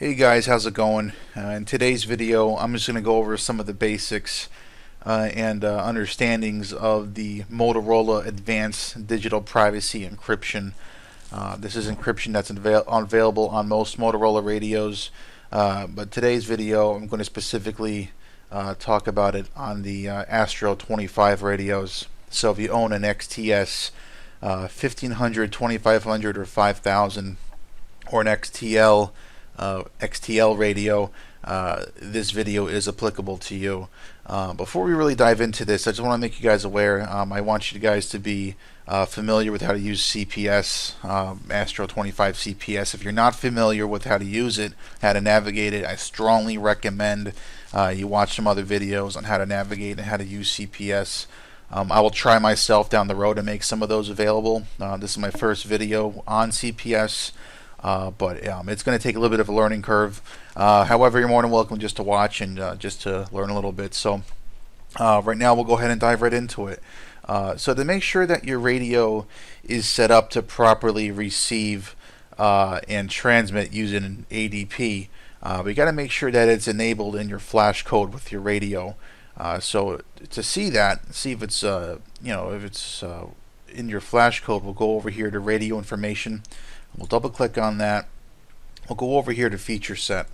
Hey guys, how's it going? In today's video, I'm just going to go over some of the basics and understandings of the Motorola Advanced Digital Privacy Encryption. This is encryption that's available on most Motorola radios, but today's video, I'm going to specifically talk about it on the Astro 25 radios. So if you own an XTS 1500, 2500, or 5000, or an XTL radio, this video is applicable to you. Before we really dive into this, I just want to make you guys aware. I want you guys to be familiar with how to use CPS, Astro 25 CPS. If you're not familiar with how to use it, how to navigate it, I strongly recommend you watch some other videos on how to navigate and how to use CPS. I will try myself down the road to make some of those available. This is my first video on CPS. But it's going to take a little bit of a learning curve. However, you're more than welcome just to watch and just to learn a little bit. So right now we'll go ahead and dive right into it. So to make sure that your radio is set up to properly receive and transmit using an ADP, we got to make sure that it's enabled in your flash code with your radio. So to see that, see if it's in your flash code, we'll go over here to radio information. We'll double click on that. We'll go over here to feature set.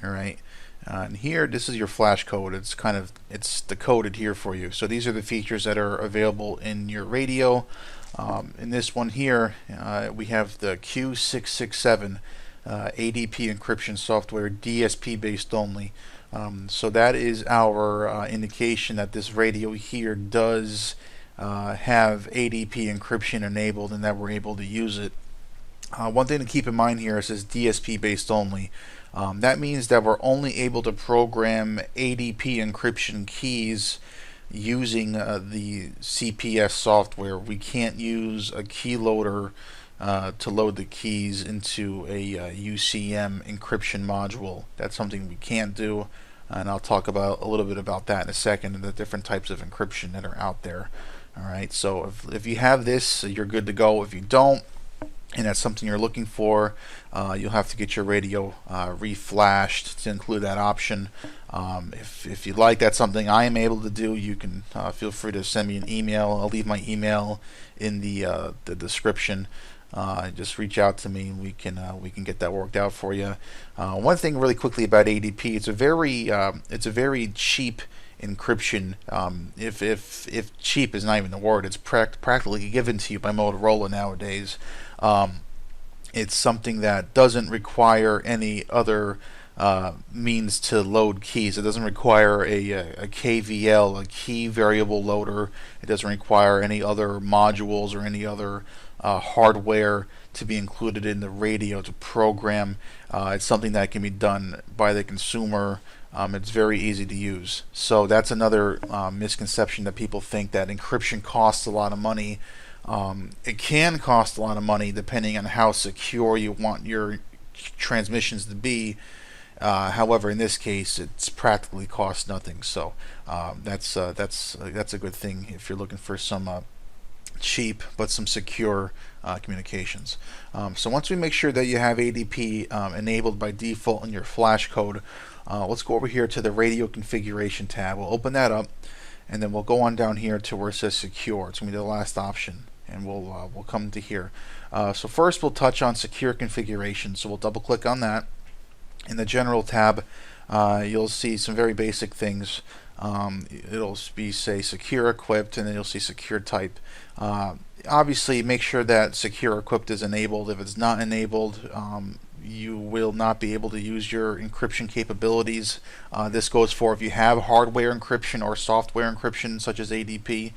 Alright, and here this is your flash code. It's decoded here for you. So these are the features that are available in your radio. In this one here, we have the Q667 ADP encryption software, DSP based only. So that is our indication that this radio here does have ADP encryption enabled and that we're able to use it. One thing to keep in mind here is it says DSP based only. That means that we're only able to program ADP encryption keys using the CPS software. We can't use a key loader to load the keys into a UCM encryption module. That's something we can't do, and I'll talk about a little bit about that in a second and the different types of encryption that are out there. Alright, so if you have this, you're good to go. If you don't, and that's something you're looking for, you'll have to get your radio reflashed to include that option. If you'd like, that's something I am able to do. You can feel free to send me an email. I'll leave my email in the description. Just reach out to me and we can get that worked out for you. One thing really quickly about ADP, it's a very cheap encryption. If cheap is not even the word, it's practically given to you by Motorola nowadays. It's something that doesn't require any other means to load keys. It doesn't require a KVL, a key variable loader. It doesn't require any other modules or any other hardware to be included in the radio to program. It's something that can be done by the consumer. It's very easy to use. So that's another misconception, that people think that encryption costs a lot of money. It can cost a lot of money depending on how secure you want your transmissions to be. However, in this case, it's practically cost nothing. So that's a good thing if you're looking for some cheap but some secure communications. So once we make sure that you have ADP enabled by default in your flash code, let's go over here to the radio configuration tab. We'll open that up, and then we'll go on down here to where it says secure. It's going to be the last option, and we'll come to here. So first we'll touch on secure configuration. So we'll double click on that. In the general tab, you'll see some very basic things. It'll be say secure equipped, and then you'll see secure type. Obviously make sure that secure equipped is enabled. If it's not enabled, you will not be able to use your encryption capabilities. This goes for if you have hardware encryption or software encryption such as ADP.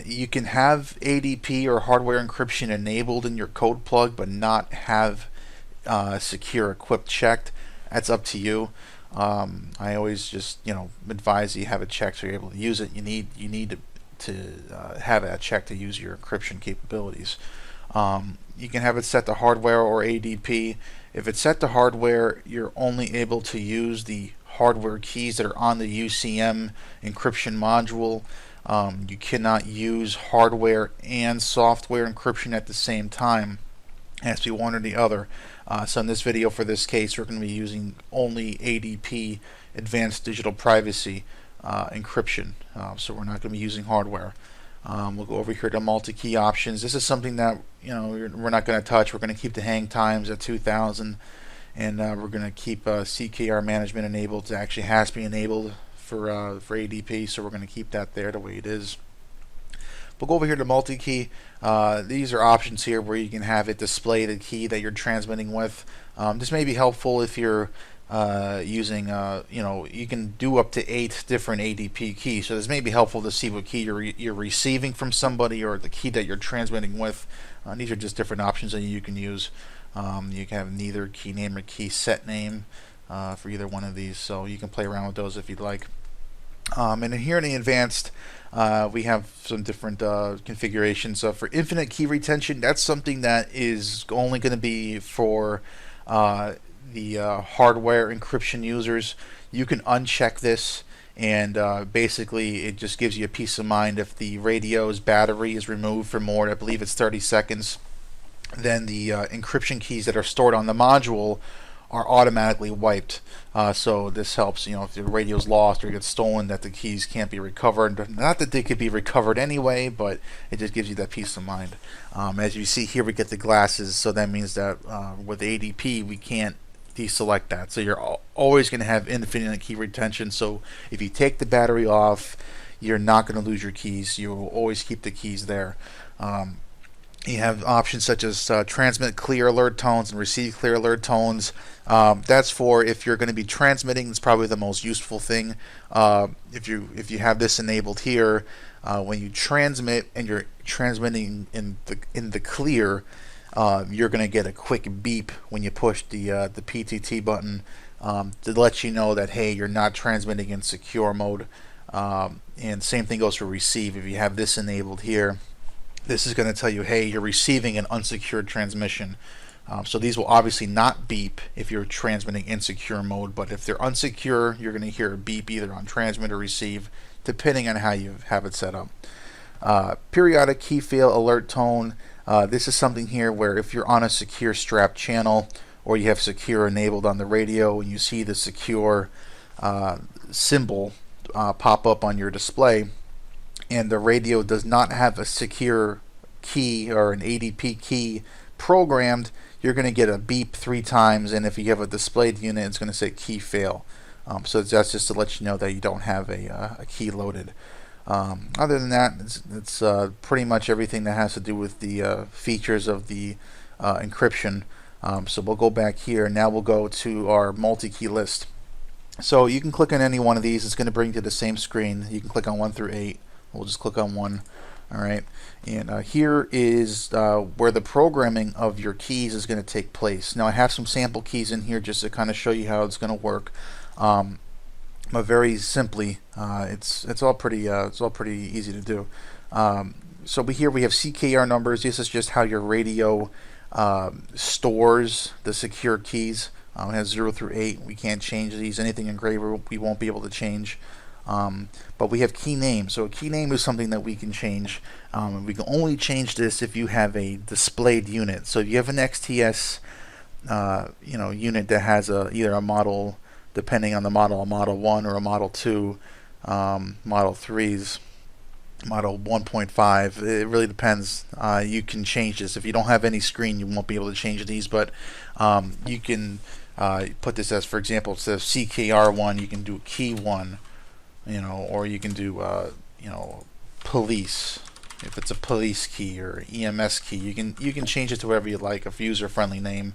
You can have ADP or hardware encryption enabled in your code plug but not have secure equipped checked. That's up to you. I always just advise you have it checked so you're able to use it. You need to have that checked to use your encryption capabilities. You can have it set to hardware or ADP. If it's set to hardware, you're only able to use the hardware keys that are on the UCM encryption module. You cannot use hardware and software encryption at the same time. It has to be one or the other. So in this video, for this case, we're going to be using only ADP, Advanced Digital Privacy Encryption. So we're not going to be using hardware. We'll go over here to multi-key options. This is something that we're not going to touch. We're going to keep the hang times at 2000, and we're going to keep CKR management enabled. It actually has to be enabled for ADP, so we're going to keep that there the way it is. We'll go over here to multi-key. These are options here where you can have it display the key that you're transmitting with. This may be helpful if you're using, you can do up to 8 different ADP keys. So this may be helpful to see what key you're receiving from somebody or the key that you're transmitting with. These are just different options that you can use. You can have neither key name or key set name for either one of these. So you can play around with those if you'd like. And then here in the advanced, we have some different configurations. So for infinite key retention, that's something that is only going to be for the hardware encryption users. You can uncheck this, and basically it just gives you a peace of mind. If the radio's battery is removed for more, I believe it's 30 seconds, then the encryption keys that are stored on the module are automatically wiped. So this helps, if the radio's lost or gets stolen, that the keys can't be recovered. Not that they could be recovered anyway, but it just gives you that peace of mind. As you see here, we get the glasses, so that means that with ADP we can't deselect that. So you're always going to have infinite key retention. So if you take the battery off, you're not going to lose your keys. You will always keep the keys there. You have options such as transmit clear alert tones and receive clear alert tones. That's for if you're going to be transmitting. It's probably the most useful thing. If you have this enabled here, when you transmit and you're transmitting in the clear, you're going to get a quick beep when you push the PTT button to let you know that, hey, you're not transmitting in secure mode. And same thing goes for receive. If you have this enabled here, this is going to tell you, hey, you're receiving an unsecured transmission. So these will obviously not beep if you're transmitting in secure mode, but if they're unsecure, you're going to hear a beep either on transmit or receive, depending on how you have it set up. Periodic key fail alert tone. This is something here where if you're on a secure strap channel or you have secure enabled on the radio and you see the secure symbol pop up on your display, and the radio does not have a secure key or an ADP key programmed, you're going to get a beep 3 times, and if you have a displayed unit, it's going to say key fail. So that's just to let you know that you don't have a key loaded. Other than that, it's pretty much everything that has to do with the features of the encryption. So we'll go back here. Now we'll go to our multi-key list. So you can click on any one of these. It's going to bring you to the same screen. You can click on 1 through 8. We'll just click on 1. Alright, and here is where the programming of your keys is going to take place. Now I have some sample keys in here just to kind of show you how it's going to work. But very simply, it's all pretty easy to do. So here we have CKR numbers. This is just how your radio stores the secure keys. It has 0 through 8. We can't change these. Anything engraver we won't be able to change. But we have key name. So a key name is something that we can change. We can only change this if you have a displayed unit. So if you have an XTS unit that has either a model, depending on the model, a model 1 or a model 2, model 3s, model 1.5, it really depends. You can change this. If you don't have any screen, you won't be able to change these, but you can put this as, for example, instead of CKR1, you can do key 1. Or you can do, police. If it's a police key or EMS key, you can change it to whatever you like. A user-friendly name.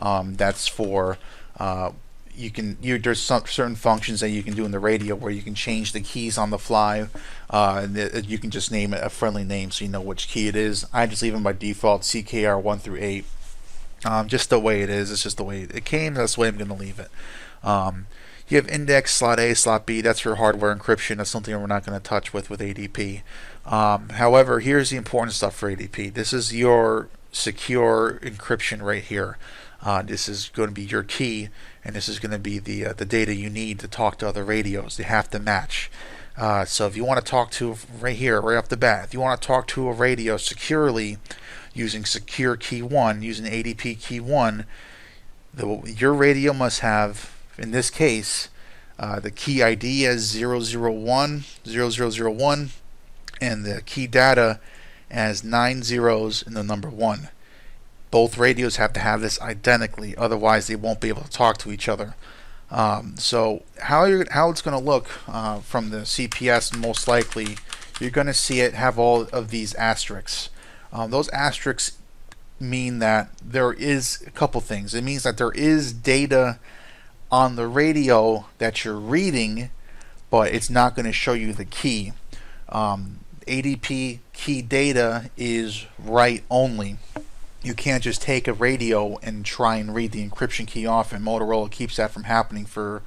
That's for there's some certain functions that you can do in the radio where you can change the keys on the fly. And you can just name it a friendly name so you know which key it is. I just leave them by default CKR 1 through 8. Just the way it is. It's just the way it came. That's the way I'm going to leave it. You have index, slot A, slot B. That's for hardware encryption. That's something we're not going to touch with ADP. However, here's the important stuff for ADP. This is your secure encryption right here. This is going to be your key, and this is going to be the data you need to talk to other radios. They have to match. So if you want to talk to, right here, right off the bat, if you want to talk to a radio securely, using secure key 1, using ADP key 1, your radio must have, in this case, the key ID as 001, 0001, and the key data as 9 zeros and the number 1. Both radios have to have this identically, otherwise they won't be able to talk to each other. So how it's going to look from the CPS, most likely you're going to see it have all of these asterisks. Those asterisks mean that there is a couple things. It means that there is data on the radio that you're reading, but it's not going to show you the key. ADP key data is write only. You can't just take a radio and try and read the encryption key off, and Motorola keeps that from happening for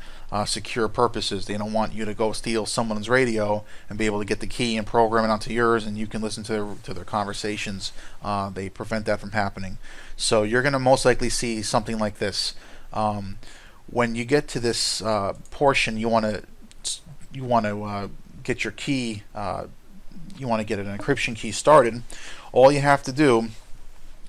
secure purposes. They don't want you to go steal someone's radio and be able to get the key and program it onto yours, and you can listen to their conversations. They prevent that from happening. So you're going to most likely see something like this. When you get to this portion, you want to get your key. You want to get an encryption key started. All you have to do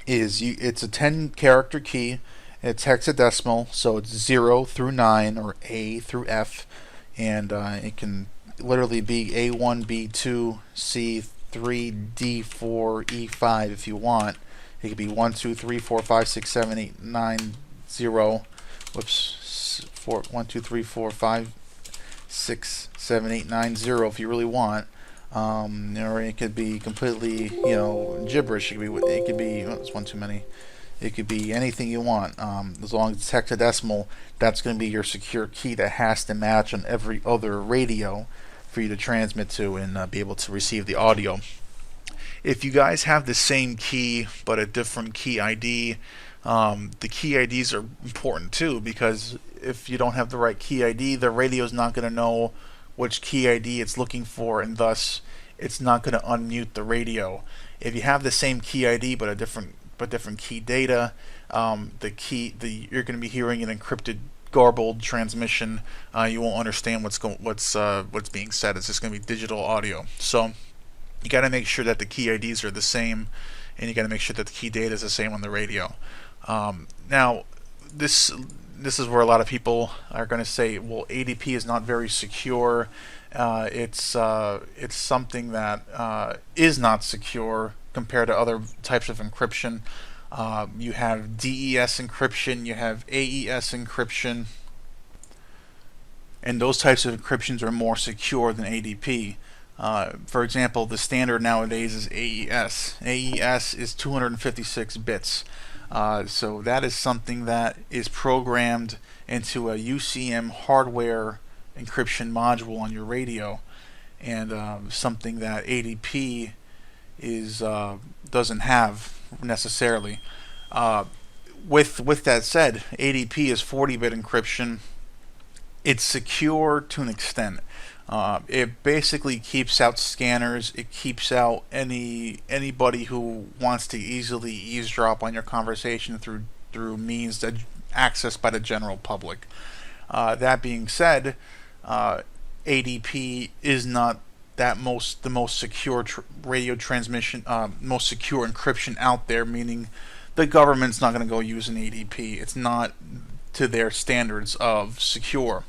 is it's a 10-character key. It's hexadecimal, so it's 0 through 9 or A through F, and it can literally be A1, B2, C3, D4, E5 if you want. It could be 1, 2, 3, 4, 5, 6, 7, 8, 9, 0. Whoops, 1, 2, 3, 4, 5, 6, 7, 8, 9, 0 if you really want. Or it could be completely, gibberish. It could be, oh, there's one too many. It could be anything you want. As long as it's hexadecimal, that's going to be your secure key that has to match on every other radio for you to transmit to and be able to receive the audio. If you guys have the same key but a different key ID, the key IDs are important too, because if you don't have the right key ID, the radio is not going to know which key ID it's looking for, and thus it's not going to unmute the radio. If you have the same key ID but different key data, you're going to be hearing an encrypted, garbled transmission. You won't understand what's being said. It's just going to be digital audio. So you got to make sure that the key IDs are the same, and you got to make sure that the key data is the same on the radio. Now, this is where a lot of people are going to say, well, ADP is not very secure. It's something that is not secure compared to other types of encryption. You have DES encryption, you have AES encryption, and those types of encryptions are more secure than ADP. For example, the standard nowadays is AES. AES is 256 bits. So that is something that is programmed into a UCM hardware encryption module on your radio, and something that ADP doesn't have necessarily. With that said, ADP is 40-bit encryption. It's secure to an extent. It basically keeps out scanners. It keeps out anybody who wants to easily eavesdrop on your conversation through means that accessed by the general public. That being said, ADP is not the most secure radio transmission, most secure encryption out there. Meaning, the government's not going to go use an ADP. It's not to their standards of secure.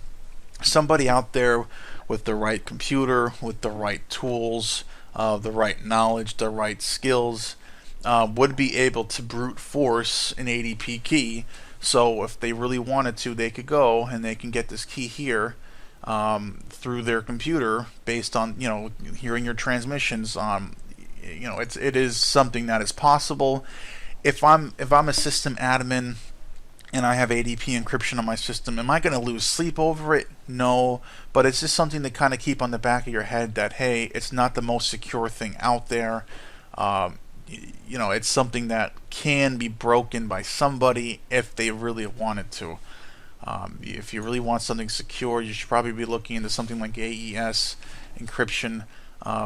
Somebody out there with the right computer, with the right tools, the right knowledge, the right skills, would be able to brute force an ADP key. So if they really wanted to, they could go and they can get this key here through their computer based on hearing your transmissions. It is something that is possible. If I'm a system admin and I have ADP encryption on my system, am I going to lose sleep over it? No, but it's just something to kind of keep on the back of your head that, hey, it's not the most secure thing out there. It's something that can be broken by somebody if they really wanted to. If you really want something secure, you should probably be looking into something like AES encryption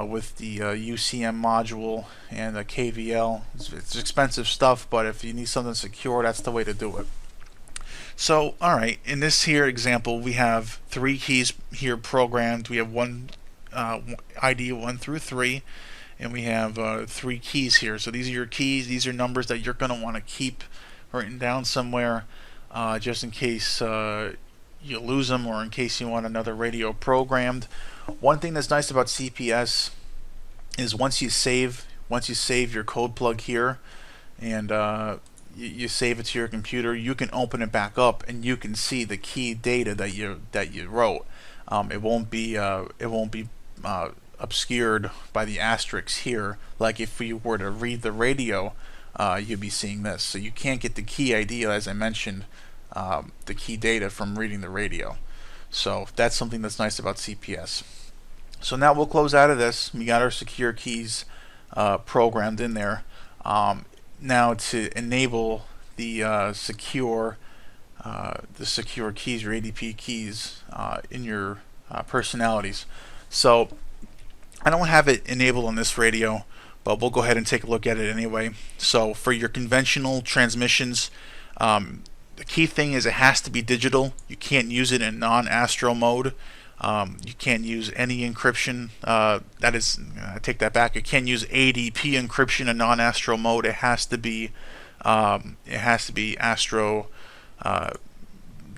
with the UCM module and the KVL. It's expensive stuff, but if you need something secure, that's the way to do it. So, alright, in this here example, we have 3 keys here programmed. We have one ID 1 through 3, and we have 3 keys here. So these are your keys. These are numbers that you're going to want to keep written down somewhere, just in case you lose them, or in case you want another radio programmed. One thing that's nice about CPS is once you save your code plug here, and you save it to your computer, you can open it back up and you can see the key data that you wrote. It won't be obscured by the asterisks here, like if you were to read the radio, you'd be seeing this. So you can't get the key ID, as I mentioned, the key data from reading the radio. So that's something that's nice about CPS. So now we'll close out of this. We got our secure keys programmed in there. Now to enable the secure keys, your ADP keys, in your personalities. So I don't have it enabled on this radio, but we'll go ahead and take a look at it anyway. So for your conventional transmissions, the key thing is it has to be digital. You can't use it in non-astro mode. You can't use any encryption. That is, I take that back. You can't use ADP encryption in non-astro mode. It has to be astro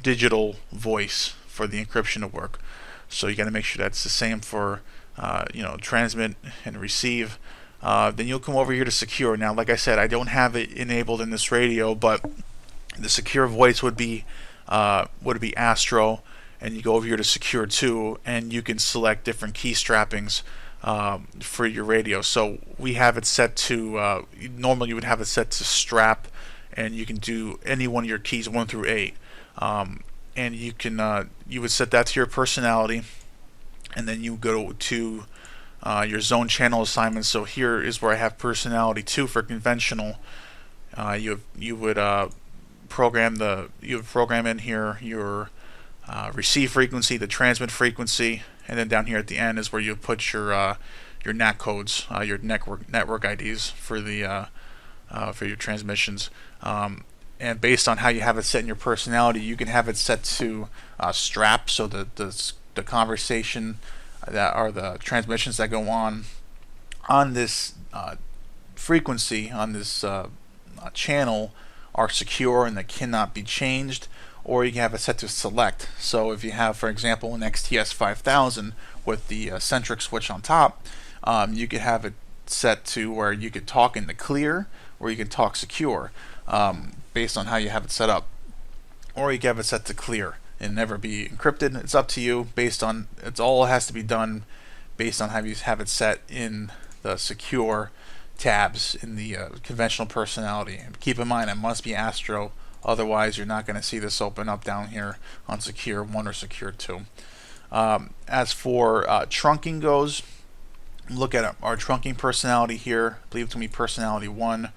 digital voice for the encryption to work. So you got to make sure that's the same for transmit and receive. Then you'll come over here to secure. Now, like I said, I don't have it enabled in this radio, but the secure voice would be astro. And you go over here to secure 2, and you can select different key strappings for your radio. So we have it set to, normally you would have it set to strap, and you can do any one of your keys 1 through 8. And you can you would set that to your personality, and then you go to your zone channel assignments. So here is where I have personality 2 for conventional. You would program in here your receive frequency, the transmit frequency, and then down here at the end is where you put your NAC codes, your network IDs for your transmissions. And based on how you have it set in your personality, you can have it set to strap, so the conversation that are the transmissions that go on this frequency, on this channel, are secure and they cannot be changed. Or you can have it set to select. So if you have, for example, an XTS 5000 with the centric switch on top, you could have it set to where you could talk in the clear, or you can talk secure, based on how you have it set up. Or you can have it set to clear and never be encrypted. It's up to you. It's all has to be done based on how you have it set in the secure tabs in the conventional personality. And keep in mind, it must be astro. Otherwise, you're not going to see this open up down here on Secure 1 or Secure 2. As for trunking goes, look at our trunking personality here. I believe it's going to be personality 1.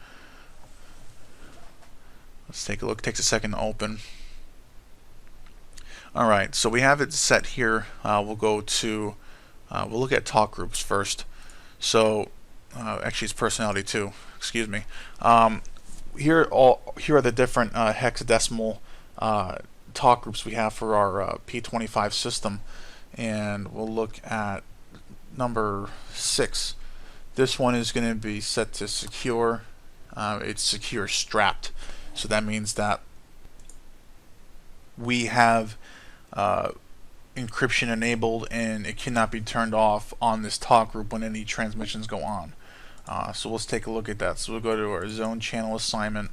Let's take a look. It takes a second to open. Alright, so we have it set here. We'll look at talk groups first. So, actually it's personality 2. Excuse me. Here are the different hexadecimal talk groups we have for our P25 system, and we'll look at number 6. This one is going to be set to secure. It's secure strapped, so that means that we have encryption enabled and it cannot be turned off on this talk group when any transmissions go on. So let's take a look at that. So we'll go to our zone channel assignment,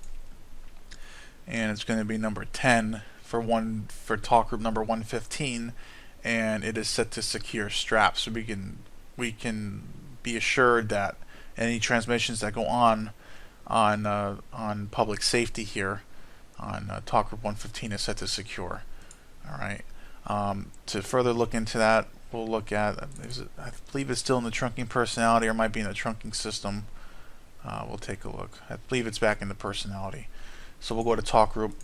and it's going to be number 10 for talk group number 115, and it is set to secure strap. So we can be assured that any transmissions that go on public safety here on talk group 115 is set to secure. All right. To further look into that, we'll look at, I believe it's still in the trunking personality, or might be in the trunking system. We'll take a look. I believe it's back in the personality. So we'll go to talk group.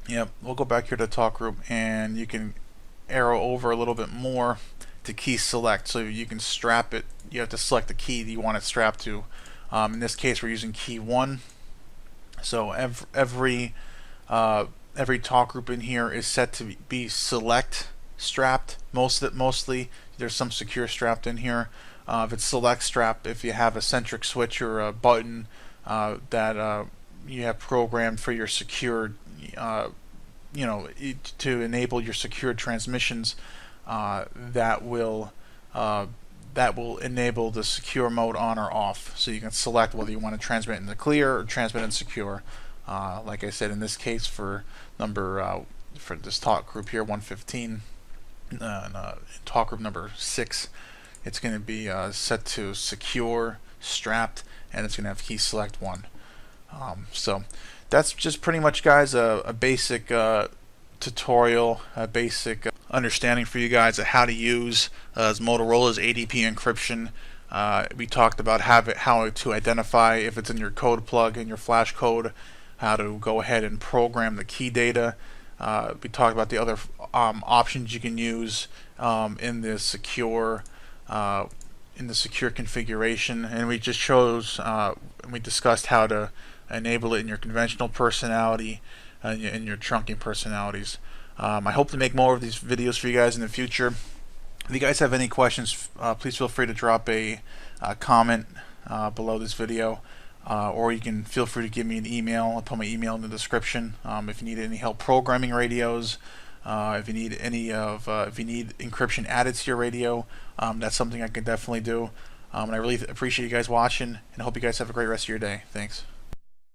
Yep, we'll go back here to talk group, and you can arrow over a little bit more to key select. So you can strap it. You have to select the key that you want it strapped to. In this case, we're using key 1. So every talk group in here is set to be select strapped. Mostly there's some secure strapped in here, if it's select strap, if you have a centric switch or a button that you have programmed for your secured, to enable your secured transmissions, that will enable the secure mode on or off. So you can select whether you want to transmit in the clear or transmit in secure. Like I said, in this case for for this talk group here, 115, talk group number 6, it's going to be set to secure, strapped, and it's going to have key select 1. So that's just pretty much, guys, a basic tutorial, a basic understanding for you guys of how to use Motorola's ADP encryption. We talked about how to identify if it's in your code plug, in your flash code, how to go ahead and program the key data. We talked about the other options you can use in the secure configuration, and we just we discussed how to enable it in your conventional personality and in your trunking personalities. I hope to make more of these videos for you guys in the future. If you guys have any questions, please feel free to drop a comment below this video, or you can feel free to give me an email. I'll put my email in the description. If you need any help programming radios, if you need encryption added to your radio, that's something I can definitely do. And I really appreciate you guys watching, and I hope you guys have a great rest of your day. Thanks.